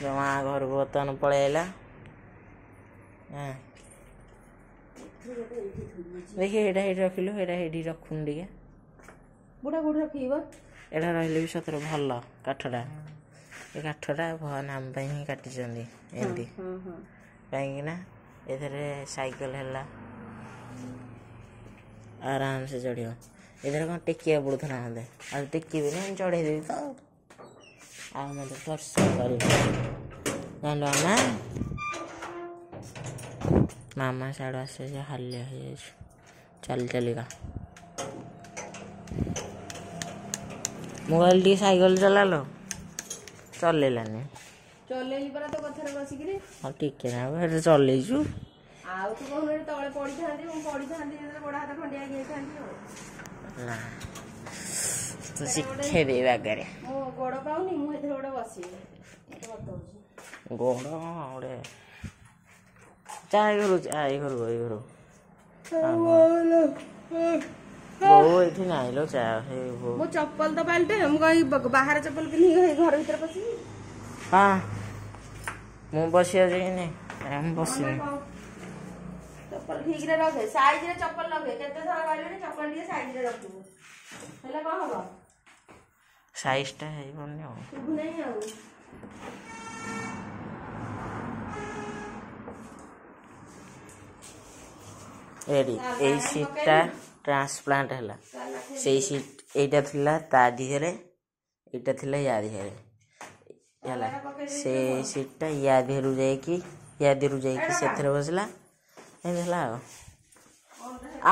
जमा घर को बर्तन पलैला देखिए एटा हेडी रखिलु एटा हेडी रखुन टिके बुढ़ा बुढ़ा रखिबो एटा रहले भी सतर भल काठटा ए काठटा भगवान हम ପାଇଁ ହିଁ କାଟିଛନ୍ତି ଏମିତି କାହିଁକି ନା ଏଥିରେ ସାଇକେଲ ହେଲା आराम से चढ़ियो इधर कौन टेकिया पड़ुला मत आज टेकिबे ना चढ़े देवी तो आ मत दर्शन कर जान ना मामा साड़ आसे हालिया हो चल चलिका मोबाइल टी साइकिल चला लो चलेलानी चलेली परा तो कथरे बसिकरी हां ठीक है ना चलेजु आउ तू कहले तळे पड़ी थांदी मु पड़ी थांदी जे गोड़ा हाथ खंडिया गे थांदी ना तो शिखे देवा करे मो गोड़ पाउनी मु हेथे गोड़ बसी तो बताउछी गोड़ ओडे चाय करू वो इथि नाही लो चाय हे वो मो चप्पल तो पालटे हम कहि बाहर चप्पल पिन्ही घर भीतर पसी हां मु बसिया जे ने हम बसी चप्पल ठीक रे रखे साइज रे चप्पल लगे केते सारा कहले चप्पल ठीक साइज रे रखू हेला का होबा साइज टा है बन्ने हो तू नहीं आउ एडी ए सीटटा ट्रांसप्लांट हला से सीट एटा थिला ता दिहरे एटा थिला या दिहरे हला से सीटटा या दिहरु जाय कि सेथरे बसला एला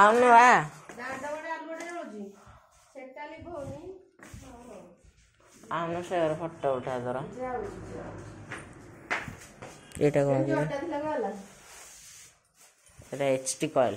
आउने बा डांडा बडे आलबडे रोजी सेटा लिभोनी आउने से फोटो उठा दरा एटा कोन जोटा थिला गला एटा एचटी कॉइल